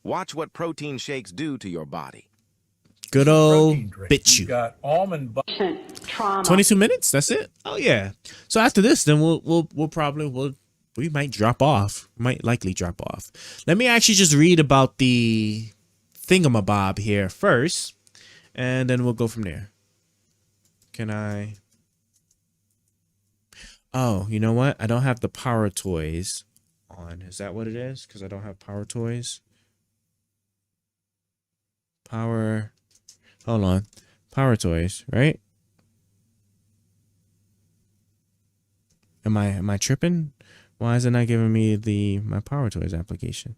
Watch what protein shakes do to your body. Good old bitch. You got almond butter. 22 minutes. That's it. Oh yeah. So after this, then we might drop off. Might likely drop off. Let me actually just read about the thingamabob here first, and then we'll go from there. Can I? Oh, you know what? I don't have the power toys on. Is that what it is? Because I don't have power toys. Power. Hold on. Power toys, right? Am I tripping? Why is it not giving me my power toys application?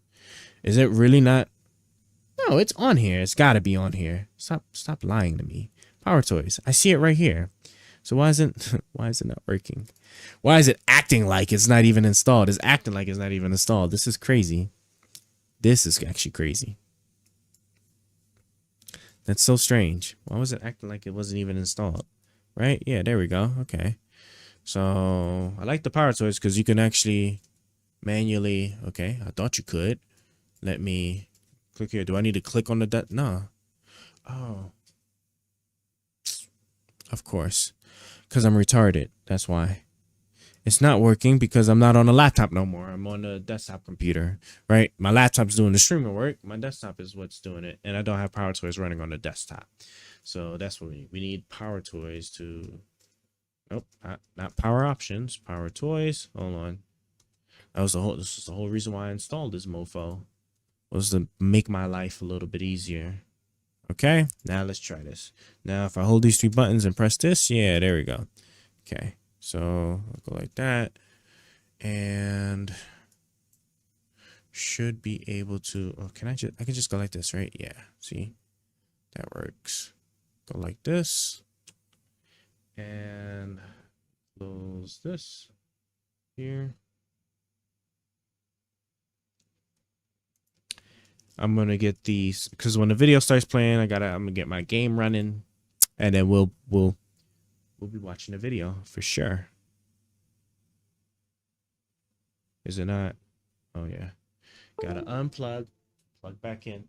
Is it really not? No, it's on here. It's got to be on here. Stop lying to me. Power toys. I see it right here. So why is it not working? Why is it acting like it's not even installed? It's acting like it's not even installed. This is crazy. This is actually crazy. That's so strange. Why was it acting like it wasn't even installed? Right? Yeah, there we go. Okay. So I like the power toys because you can actually manually. Okay, I thought you could. Let me click here. Do I need to click on the no? Oh, of course, because I'm retarded. That's why. It's not working because I'm not on a laptop no more. I'm on a desktop computer, right? My laptop's doing the streaming work. My desktop is what's doing it. And I don't have power toys running on the desktop. So that's what we need. We need power toys to, nope, not power options, power toys. Hold on. This is the whole reason why I installed this mofo, was to make my life a little bit easier. Okay, now let's try this. Now, if I hold these three buttons and press this, yeah, there we go. Okay. So I'll go like that, and should be able to. Oh, I can just go like this, right? Yeah. See, that works. Go like this, and close this here. I'm gonna get these because when the video starts playing, I'm gonna get my game running, and then we'll be watching the video for sure. Is it not? Oh yeah. Gotta unplug, plug back in.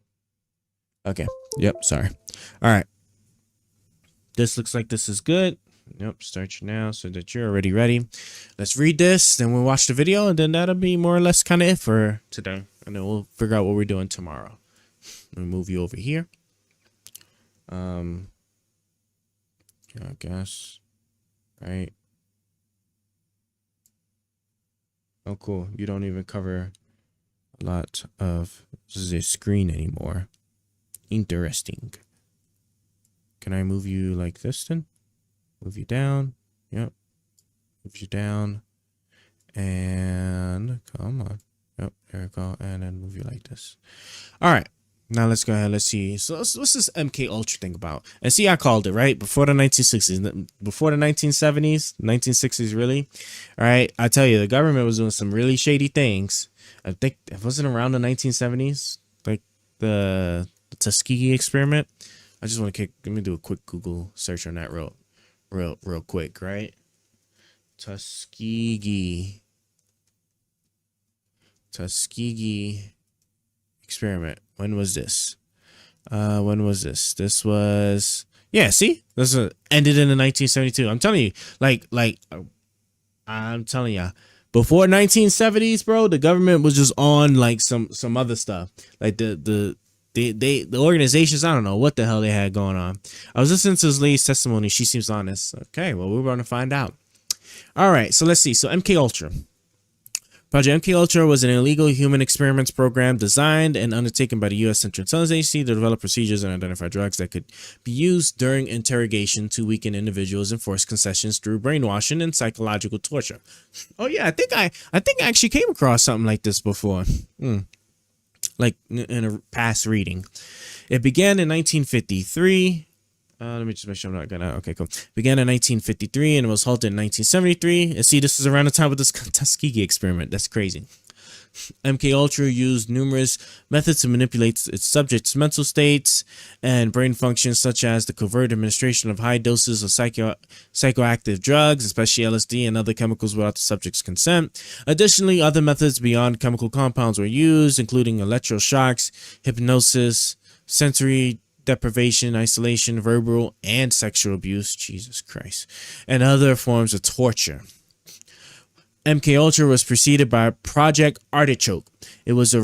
Okay. Yep. Sorry. All right. This looks like this is good. Yep. Start you now so that you're already ready. Let's read this, then we'll watch the video, and then that'll be more or less kind of it for today. And then we'll figure out what we're doing tomorrow. Let me move you over here. I guess. Right. Oh, cool. You don't even cover a lot of the screen anymore. Interesting. Can I move you like this then? Move you down. Yep. Move you down. And come on. Yep. There we go. And then move you like this. All right. Now let's go ahead. Let's see. So what's this MKUltra thing about? And see, I called it right before the 1960s, before the 1970s, 1960s, really. All right. I tell you, the government was doing some really shady things. I think it wasn't around the 1970s, like the Tuskegee experiment. I just want to let me do a quick Google search on that real quick, right? Tuskegee experiment. When was this? This was, yeah, see? This ended in the 1972. I'm telling you, I'm telling ya, before 1970s, bro, the government was just on like some other stuff. Like the organizations, I don't know what the hell they had going on. I was listening to this lady's testimony. She seems honest. Okay, well, we're going to find out. All right, so let's see. So MKUltra. Project MKUltra was an illegal human experiments program designed and undertaken by the U.S. Central Intelligence Agency to develop procedures and identify drugs that could be used during interrogation to weaken individuals and force concessions through brainwashing and psychological torture. Oh yeah, I think I actually came across something like this before. Like in a past reading. It began in 1953. Let me just make sure I'm not gonna. Okay, cool. Began in 1953 and was halted in 1973. And see, this is around the time of this Tuskegee experiment. That's crazy. MKUltra used numerous methods to manipulate its subjects' mental states and brain functions, such as the covert administration of high doses of psychoactive drugs, especially LSD and other chemicals, without the subject's consent. Additionally, other methods beyond chemical compounds were used, including electroshocks, hypnosis, sensory deprivation, isolation, verbal and sexual abuse, Jesus Christ, and other forms of torture. MKUltra was preceded by Project Artichoke. It was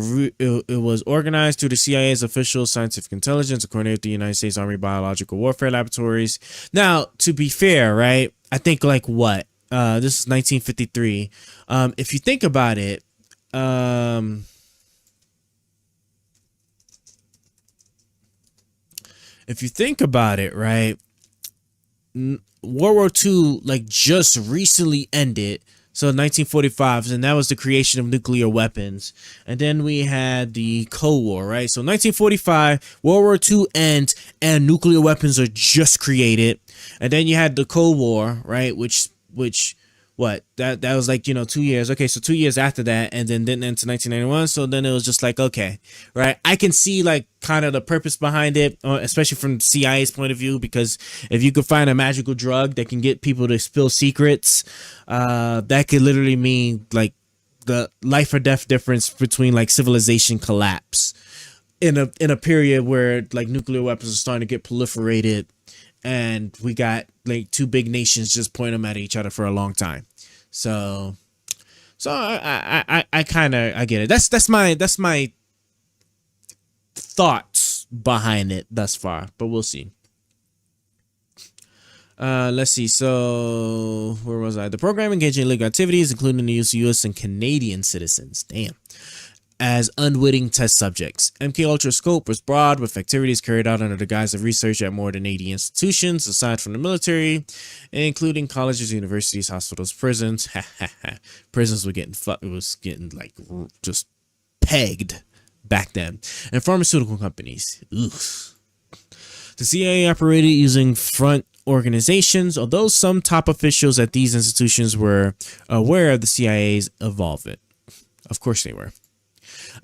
organized through the CIA's official scientific intelligence and coordinated with the United States Army Biological Warfare Laboratories. Now, to be fair, right? I think like what? This is 1953. If you think about it, right? World War II like just recently ended. So 1945, and that was the creation of nuclear weapons. And then we had the Cold War, right? So 1945, World War II ends, and nuclear weapons are just created. And then you had the Cold War, right? Which that was like, 2 years. Okay, so 2 years after that, and then into 1991. So then it was just like, okay, right? I can see like kind of the purpose behind it, especially from the CIA's point of view, because if you could find a magical drug that can get people to spill secrets, that could literally mean like the life or death difference between like civilization collapse in a period where like nuclear weapons are starting to get proliferated. And we got like two big nations just pointing them at each other for a long time. So I kind of get it. That's my thoughts behind it thus far, but we'll see. Let's see. So where was I? The program engaged in illegal activities, including the use of U.S. and Canadian citizens. Damn. As unwitting test subjects. MKUltra's scope was broad, with activities carried out under the guise of research at more than 80 institutions, aside from the military, including colleges, universities, hospitals, prisons. Prisons were getting like just pegged back then. And pharmaceutical companies. Oof. The CIA operated using front organizations, although some top officials at these institutions were aware of the CIA's involvement. Of course they were.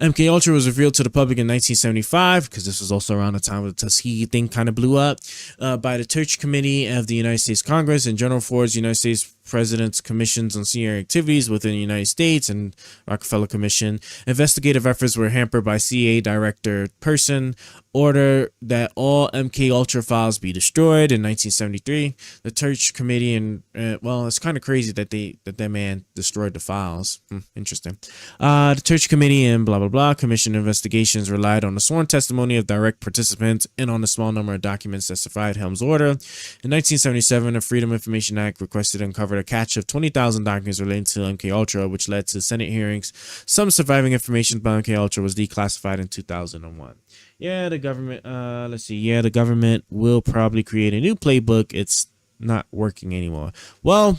MKUltra was revealed to the public in 1975, because this was also around the time the Tuskegee thing kind of blew up, by the Church Committee of the United States Congress and General Ford's United States President's Commissions on CIA Activities within the United States and Rockefeller Commission. Investigative efforts were hampered by CIA Director Person order that all MKUltra files be destroyed in 1973. The Church Committee and well, it's kind of crazy that that man destroyed the files. Interesting. The Church Committee and blah blah blah commission investigations relied on the sworn testimony of direct participants and on the small number of documents that survived Helm's order. In 1977, the Freedom Information Act requested to uncover a cache of 20,000 documents relating to MKUltra, which led to Senate hearings. Some surviving information about MKUltra was declassified in 2001. Yeah, the government, let's see. Yeah, the government will probably create a new playbook. It's not working anymore. Well,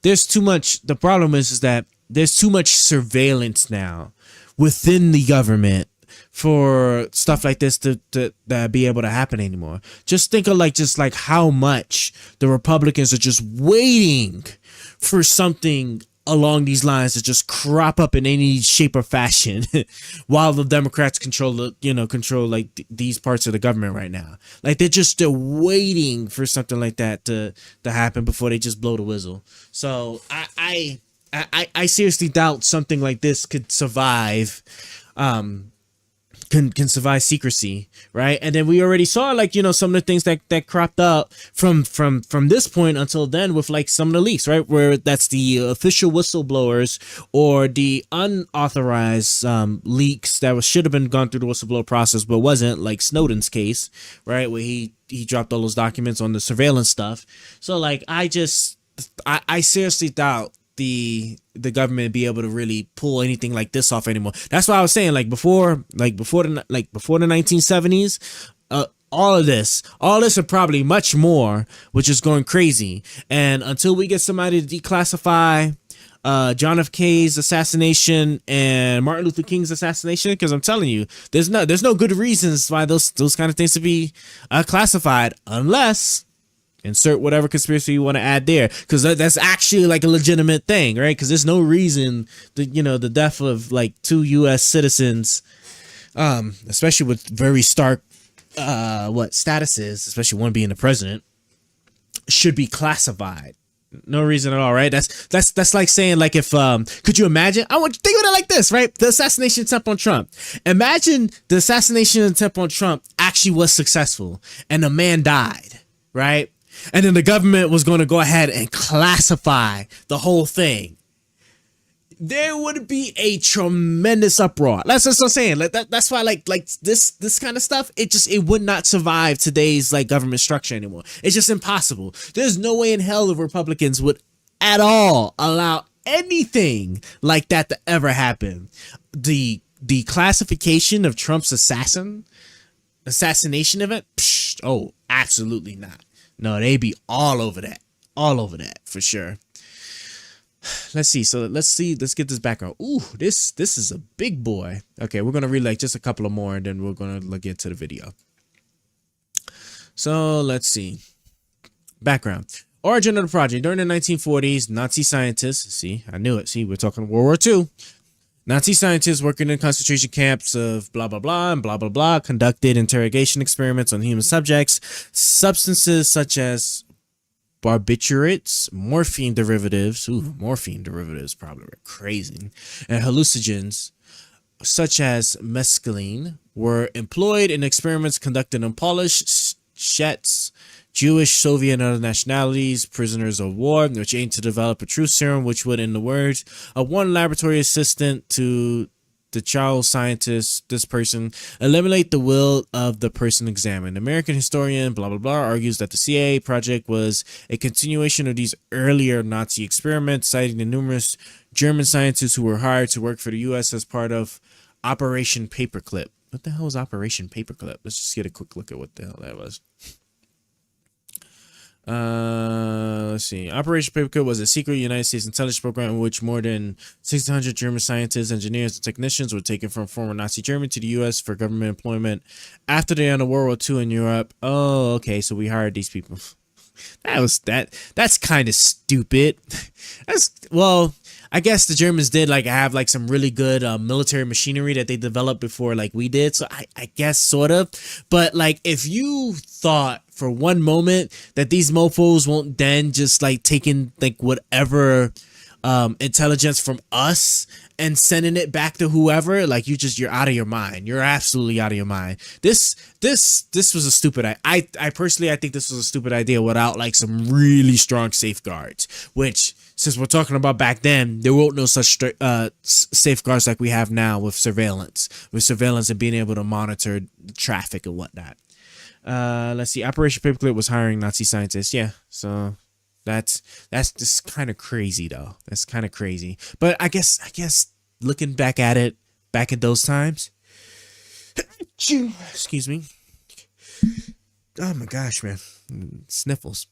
there's too much. The problem is that there's too much surveillance now within the government for stuff like this to be able to happen anymore. Just think of like how much the Republicans are just waiting for something along these lines to just crop up in any shape or fashion while the Democrats control like these parts of the government right now. Like they're waiting for something like that to happen before they just blow the whistle. So I seriously doubt something like this could survive can survive secrecy, right? And then we already saw some of the things that cropped up from this point until then with like some of the leaks, right? Where that's the official whistleblowers or the unauthorized leaks that should have been gone through the whistleblower process but wasn't, like Snowden's case, right? Where he dropped all those documents on the surveillance stuff. So like I seriously doubt the government be able to really pull anything like this off anymore. That's why I was saying before the 1970s, all of this and probably much more, which is going crazy. And until we get somebody to declassify John F. K's assassination and Martin Luther King's assassination, because I'm telling you, there's no good reasons why those kind of things to be classified unless Insert whatever conspiracy you want to add there, because that's actually like a legitimate thing, right? Because there's no reason that, you know, the death of like 2 U.S. citizens, especially with very stark statuses, especially one being the president, should be classified. No reason at all, right? That's like saying, like, if could you imagine? I want you to think of it like this, right? The assassination attempt on Trump. Imagine the assassination attempt on Trump actually was successful and a man died, right? And then the government was going to go ahead and classify the whole thing. There would be a tremendous uproar. That's what I'm saying. Like that's why like this kind of stuff, it would not survive today's like government structure anymore. It's just impossible. There's no way in hell the Republicans would at all allow anything like that to ever happen. The classification of Trump's assassination event, oh, absolutely not. No, they'd be all over that for sure. Let's see. Let's get this background. Ooh, this is a big boy. Okay, we're gonna read like just a couple of more, and then we're gonna look into the video. So let's see. Background. Origin of the project. During the 1940s, Nazi scientists. See, I knew it. See, we're talking World War II. Nazi scientists working in concentration camps of blah blah blah and blah blah blah conducted interrogation experiments on human subjects. Substances such as barbiturates, morphine derivatives, probably crazy, and hallucinogens such as mescaline were employed in experiments conducted on Polish, Czechs, Jewish, Soviet, and other nationalities, prisoners of war, which aimed to develop a true serum, which would, in the words of one laboratory assistant to the child scientist, this person, eliminate the will of the person examined. American historian blah blah blah argues that the CIA project was a continuation of these earlier Nazi experiments, citing the numerous German scientists who were hired to work for the U.S. as part of Operation Paperclip. What the hell is Operation Paperclip? Let's just get a quick look at what the hell that was. Let's see. Operation Paperclip was a secret United States intelligence program in which more than 600 German scientists, engineers, and technicians were taken from former Nazi Germany to the U.S. for government employment after the end of World War II in Europe. Oh, okay. So we hired these people. That's kind of stupid. Well, I guess the Germans did like have like some really good military machinery that they developed before like we did. So I guess sort of. But like if you thought for one moment that these mofos won't then just like taking like whatever intelligence from us and sending it back to whoever, like you're out of your mind. You're absolutely out of your mind. This was a stupid I personally I think this was a stupid idea without like some really strong safeguards, which since we're talking about back then, there weren't no such safeguards like we have now with surveillance and being able to monitor the traffic and whatnot. Let's see. Operation Paperclip was hiring Nazi scientists. Yeah, so that's just kind of crazy though. That's kind of crazy. But I guess looking back at it, back in those times, excuse me. Oh my gosh, man, sniffles.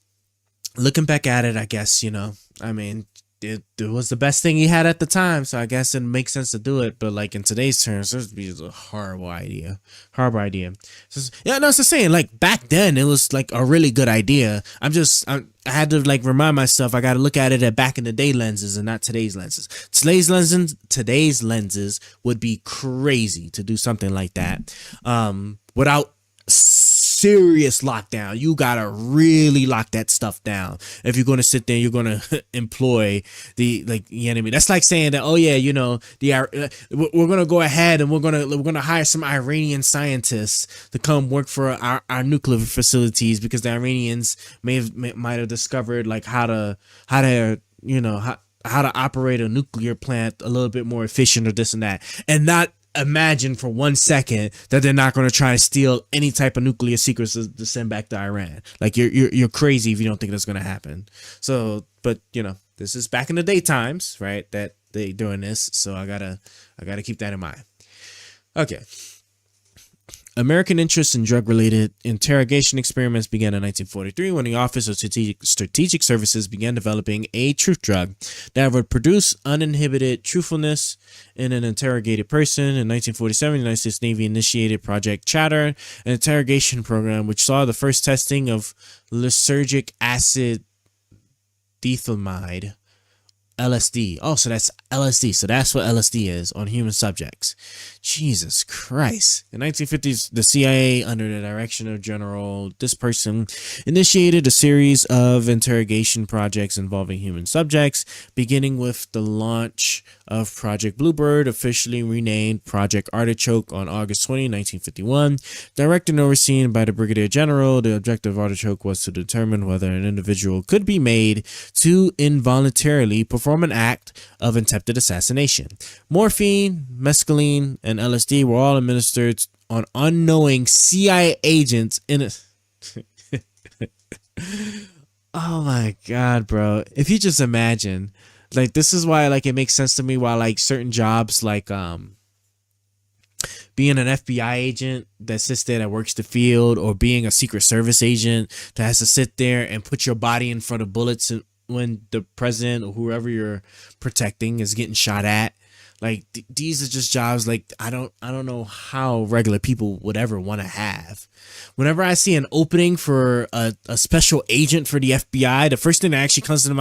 Looking back at it, I guess, you know, I mean, it was the best thing he had at the time, so I guess it makes sense to do it. But like in today's terms, this would be a horrible idea. So, yeah, no, it's the saying. Like back then, it was like a really good idea. I had to like remind myself. I got to look at it at back in the day lenses and not today's lenses. Today's lenses would be crazy to do something like that, without serious lockdown. You gotta really lock that stuff down if you're gonna sit there. You're gonna employ the enemy. That's like saying that, oh yeah, you know, we're gonna go ahead and we're gonna hire some Iranian scientists to come work for our nuclear facilities because the Iranians might have discovered like how to operate a nuclear plant a little bit more efficient or this and that, and not imagine for 1 second that they're not going to try to steal any type of nuclear secrets to send back to Iran. Like you're crazy if you don't think that's going to happen. So, but you know, this is back in the day times, right? That they doing this. So I gotta keep that in mind. Okay. American interest in drug-related interrogation experiments began in 1943 when the Office of Strategic Services began developing a truth drug that would produce uninhibited truthfulness in an interrogated person. In 1947, the United States Navy initiated Project Chatter, an interrogation program which saw the first testing of lysergic acid diethylamide, LSD. Oh, so that's LSD. So that's what LSD is on human subjects. Jesus Christ. In 1950s, the CIA, under the direction of General this person, initiated a series of interrogation projects involving human subjects, beginning with the launch of Project Bluebird, officially renamed Project Artichoke on August 20, 1951. Directed and overseen by the Brigadier General, the objective of Artichoke was to determine whether an individual could be made to involuntarily perform an act of attempted assassination. Morphine, mescaline, and LSD were all administered on unknowing CIA agents in a... Oh my God, bro. If you just imagine, like, this is why, like, it makes sense to me why, like, certain jobs, like, being an FBI agent that sits there that works the field, or being a Secret Service agent that has to sit there and put your body in front of bullets when the president or whoever you're protecting is getting shot at. Like, these are just jobs, like, I don't know how regular people would ever want to have. Whenever I see an opening for a special agent for the FBI, the first thing that actually comes into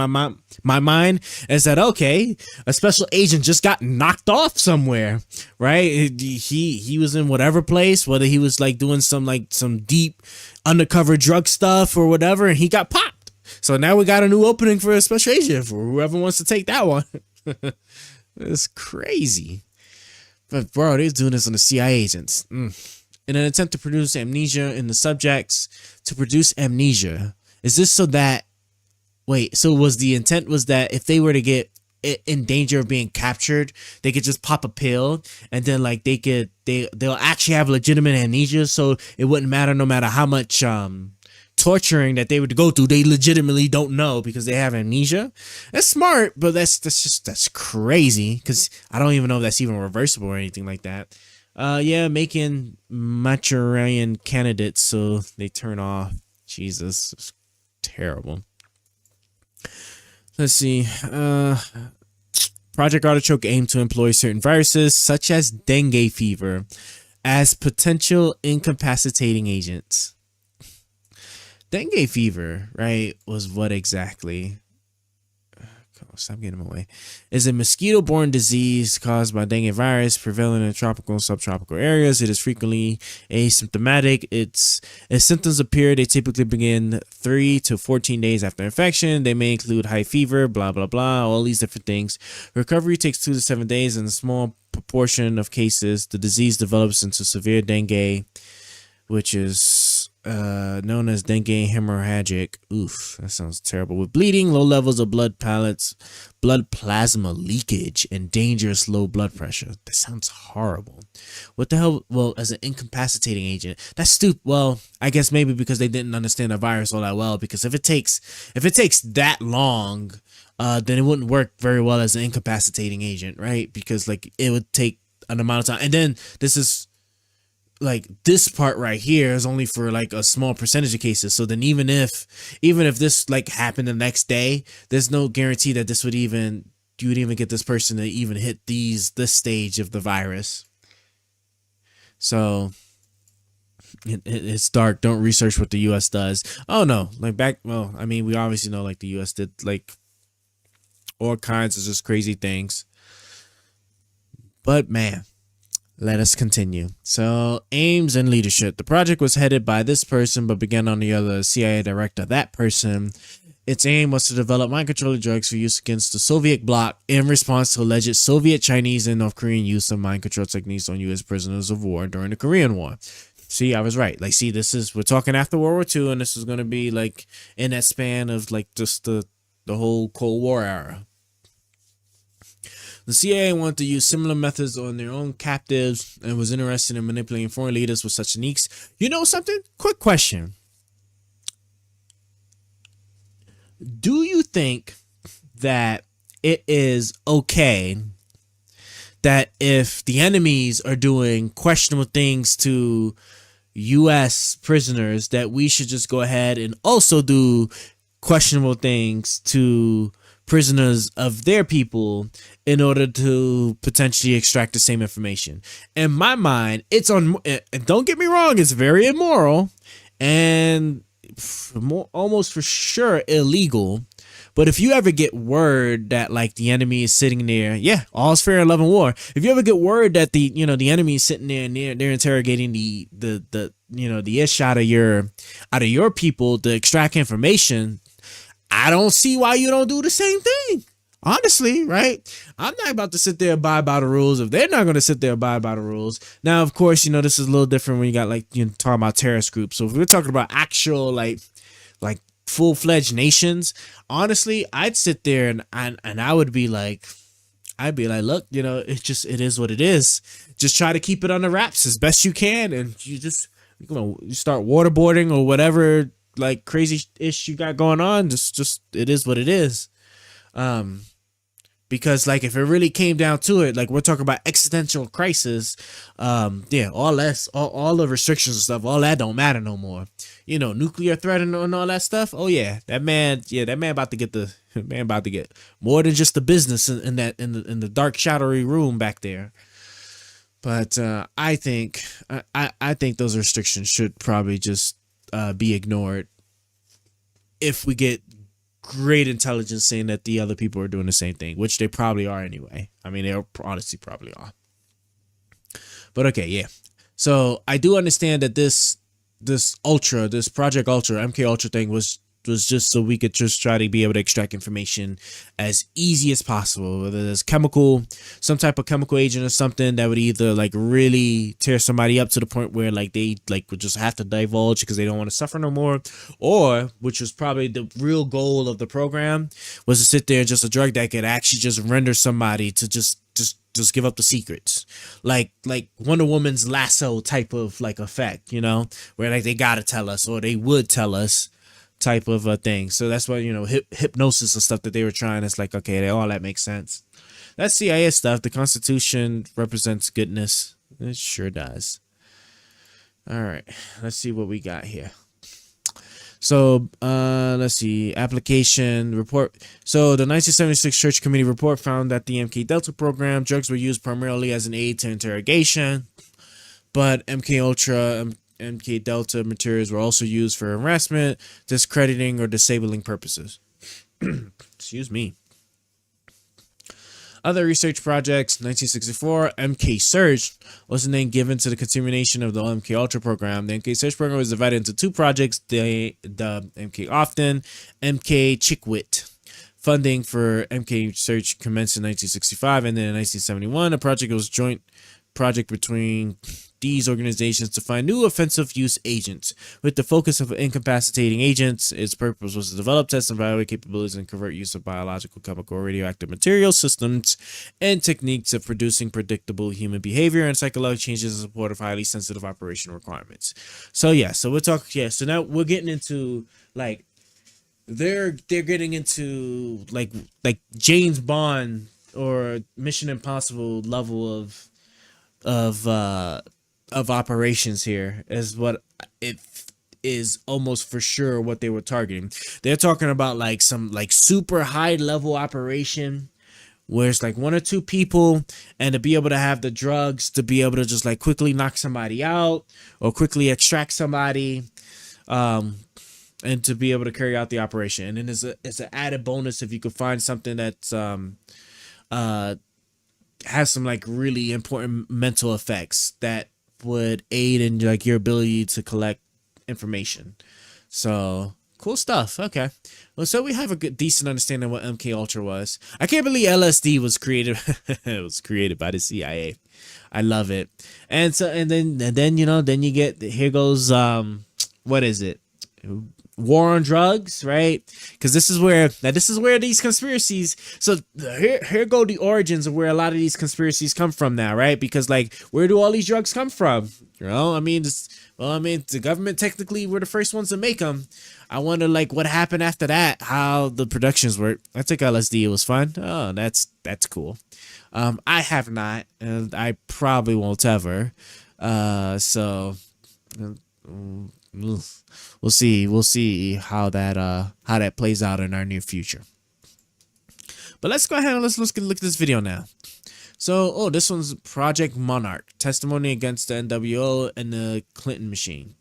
my mind is that, okay, a special agent just got knocked off somewhere, right? He was in whatever place, whether he was like doing some deep undercover drug stuff or whatever, and he got popped. So now we got a new opening for a special agent for whoever wants to take that one. It's crazy. But bro, they're doing this on the CIA agents. In an attempt to produce amnesia in the subjects, is this so that, wait, so was the intent was that if they were to get in danger of being captured, they could just pop a pill and then like they'll actually have legitimate amnesia, so it wouldn't matter no matter how much torturing that they would go through, they legitimately don't know because they have amnesia. That's smart, but that's crazy, because I don't even know if that's even reversible or anything like that. Yeah, making Manchurian candidates so they turn off. Jesus, it's terrible. Let's see. Project Artichoke aimed to employ certain viruses such as dengue fever as potential incapacitating agents. Dengue fever, right, was what exactly? Stop getting in my way. Is a mosquito-borne disease caused by dengue virus, prevalent in tropical and subtropical areas. It is frequently asymptomatic. Its symptoms appear, they typically begin 3 to 14 days after infection. They may include high fever, blah, blah, blah, all these different things. Recovery takes 2 to 7 days. In a small proportion of cases, the disease develops into severe dengue, which is known as dengue hemorrhagic. Oof, that sounds terrible. With bleeding, low levels of blood plasma leakage, and dangerous low blood pressure. That sounds horrible. What the hell? Well, as an incapacitating agent, that's stupid. Well, I guess maybe because they didn't understand the virus all that well. Because if it takes that long, then it wouldn't work very well as an incapacitating agent, right? Because like it would take an amount of time, and then this is. Like this part right here is only for like a small percentage of cases. So then even if this like happened the next day, there's no guarantee that you would even get this person to even hit this stage of the virus. So it's dark. Don't research what the US does. Oh no, like well, I mean, we obviously know like the US did like all kinds of just crazy things. But man, let us continue. So, aims and leadership. The project was headed by this person, but began on the other CIA director, that person. Its aim was to develop mind-controlling drugs for use against the Soviet bloc in response to alleged Soviet, Chinese, and North Korean use of mind control techniques on U.S. prisoners of war during the Korean War. See, I was right. Like, see, we're talking after World War II, and this is going to be, like, in that span of, like, just the whole Cold War era. The CIA wanted to use similar methods on their own captives and was interested in manipulating foreign leaders with such techniques. You know something? Quick question. Do you think that it is okay that if the enemies are doing questionable things to U.S. prisoners, that we should just go ahead and also do questionable things to prisoners of their people in order to potentially extract the same information. In my mind, it's on, and don't get me wrong, it's very immoral and almost for sure illegal. But if you ever get word that like the enemy is sitting there, yeah, all's fair in love and war. If you ever get word that the enemy is sitting there and they're interrogating the ish out of your people to extract information, I don't see why you don't do the same thing. Honestly, right? I'm not about to sit there and abide by the rules if they're not going to sit there and abide by the rules. Now, of course, this is a little different when you got like talking about terrorist groups. So if we're talking about actual like full-fledged nations, honestly, I'd sit there and I would be like, look, it is what it is. Just try to keep it on the wraps as best you can, and you start waterboarding or whatever like crazy ish you got going on. Just it is what it is. Because like if it really came down to it, like we're talking about existential crisis, all the restrictions and stuff, all that don't matter no more. Nuclear threat and all that stuff. Oh yeah, that man about to get more than just the business in the dark shadowy room back there. But I think those restrictions should probably just be ignored if we get great intelligence saying that the other people are doing the same thing, which they probably are anyway. I mean, they honestly probably are. But okay, yeah. So I do understand that this Project Ultra, MKUltra thing was just so we could just try to be able to extract information as easy as possible, whether there's some type of chemical agent or something that would either like really tear somebody up to the point where like they like would just have to divulge because they don't want to suffer no more, or which was probably the real goal of the program, was to sit there and just a drug that could actually just render somebody to just give up the secrets, like Wonder Woman's lasso type of like effect, where like they gotta tell us or they would tell us type of a thing. So that's why hypnosis and stuff that they were trying. It's like, okay, all that makes sense. That's CIA stuff. The Constitution represents goodness. It sure does. All right, let's see what we got here. So let's see, application report. So the 1976 Church Committee report found that the MK-Delta program drugs were used primarily as an aid to interrogation, but MKUltra MK-Delta materials were also used for harassment, discrediting, or disabling purposes. Excuse me. Other research projects, 1964, MK-Surge was the name given to the continuation of the MK-Ultra program. The MK-Surge program was divided into two projects, the MK-Often, MK-Chickwit. Funding for MK-Surge commenced in 1965, and then in 1971, the project was joint project between these organizations to find new offensive use agents with the focus of incapacitating agents. Its purpose was to develop, test, and evaluate capabilities and convert use of biological, chemical, or radioactive material systems and techniques of producing predictable human behavior and psychological changes in support of highly sensitive operational requirements. So yeah, so we'll talk. Yeah, so now we're getting into like they're getting into like James Bond or Mission Impossible level of operations here, is what it is almost for sure what they were targeting. They're talking about like some like super high level operation where it's like one or two people, and to be able to have the drugs to be able to just like quickly knock somebody out or quickly extract somebody, and to be able to carry out the operation. And then it's an added bonus if you could find something that's has some like really important mental effects that would aid in like your ability to collect information. So cool stuff. Okay, well, so we have a good decent understanding of what MKUltra was. I can't believe LSD was created. It was created by the CIA. I love it. And so and then then you get, here goes what is it, war on drugs, right? Because this is where these conspiracies, so here go the origins of where a lot of these conspiracies come from now, right? Because like, where do all these drugs come from? I mean, the government technically were the first ones to make them. I wonder like what happened after that, how the productions work. I took LSD, it was fun. Oh, that's cool. I have not, and I probably won't ever. So We'll see how that plays out in our near future. But let's go ahead and let's look at this video now. So, this one's Project Monarch, testimony against the NWO and the Clinton machine.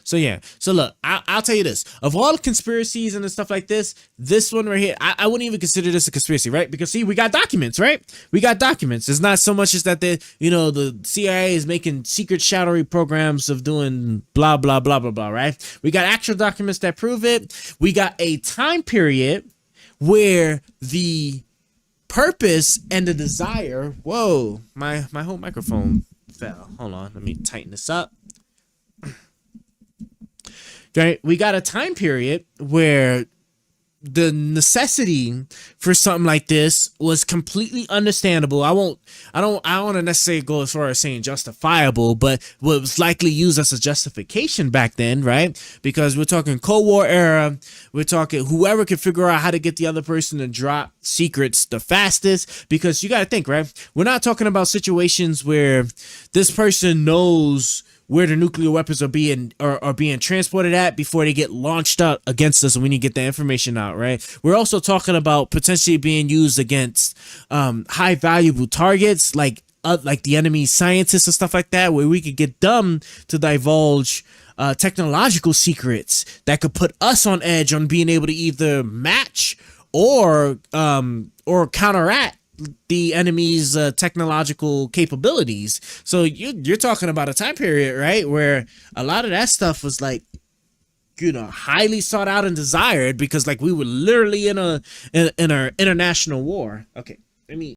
So yeah, so look, I'll tell you this, of all the conspiracies and stuff like this one right here, I wouldn't even consider this a conspiracy, right? Because see, we got documents, right? We got documents. It's not so much as that the CIA is making secret shadowy programs of doing blah, blah, blah, blah, blah, right? We got actual documents that prove it. We got a time period where the purpose and the desire, whoa, my whole microphone fell. Hold on, let me tighten this up. Right, we got a time period where the necessity for something like this was completely understandable. I don't want to necessarily go as far as saying justifiable, but was likely used as a justification back then, right? Because we're talking Cold War era. We're talking whoever could figure out how to get the other person to drop secrets the fastest. Because you got to think, right? We're not talking about situations where this person knows where the nuclear weapons are being transported at before they get launched out against us, and we need to get that information out, right? We're also talking about potentially being used against high valuable targets like the enemy scientists and stuff like that, where we could get them to divulge technological secrets that could put us on edge on being able to either match or counteract the enemy's technological capabilities. So you're talking about a time period, right, where a lot of that stuff was like, highly sought out and desired, because like we were literally in our international war. Okay, let me